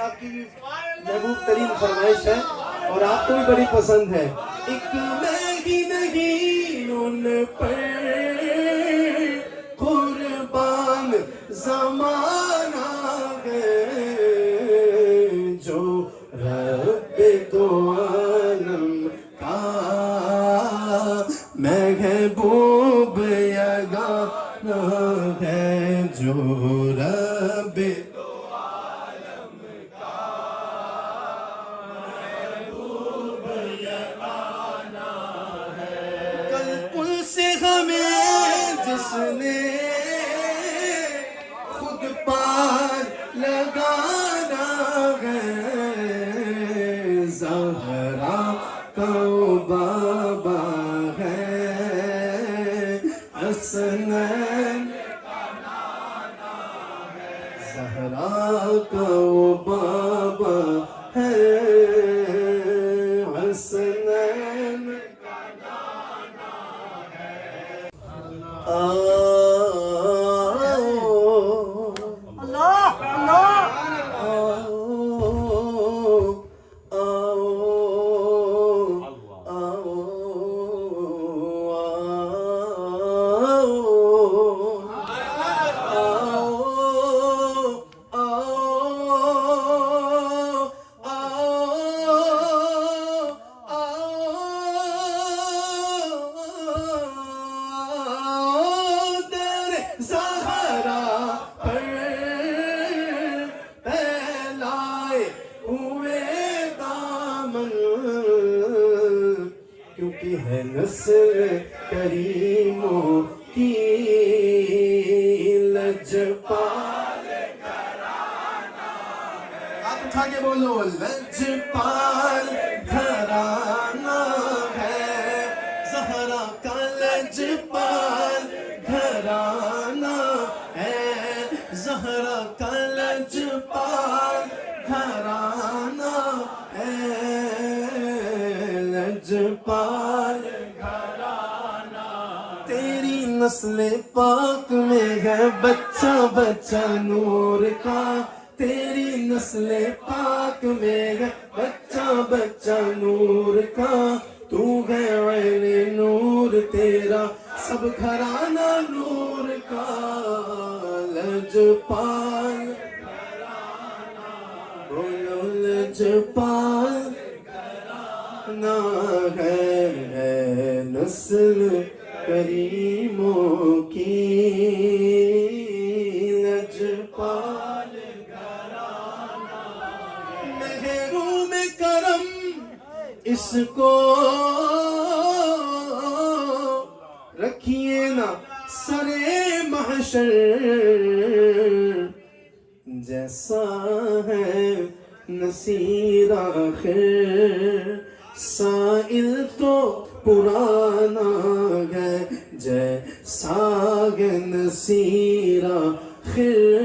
صاحب کی بھی محبوب ترین فرمائش ہے اور آپ کو بھی بڑی پسند ہے. ایک میں ہی نہیں ان پر قربان زمانہ ہے جو رب دو عالم کا محبوب یگانہ ہے جو رب دو عالم کا محبوب یگانہ ہے. کل پل سے ہمیں جس نے خود پار لگانا ہے زہرا کا بابا ہے حسنین زہرا کا بابا ہے حسنین کیونکہ ہے نسل کریموں کی لجپال گھرانہ ہے. آپ اٹھا کے بولو لجپال گھرانہ ہے زہرا کا لجپال گھرانہ ہے زہرا کا لجپال گھرانہ ہے لجپال گھرانہ. تیری نسل پاک میں ہے بچہ بچہ نور کا تیری نسل پاک میں ہے بچہ بچہ نور کا تو ہے عین نور تیرا سب گھرانہ نور کا لجپال گھرانہ بولو لجپال گھرانہ ہے نسل کریموں کی لجپال گھرانہ محروم کرم اس کو رکھیے نا سرے محشر جیسا ہے نصیر آخر سائل تو پرانا ہے جیسا ہے نصیر آخر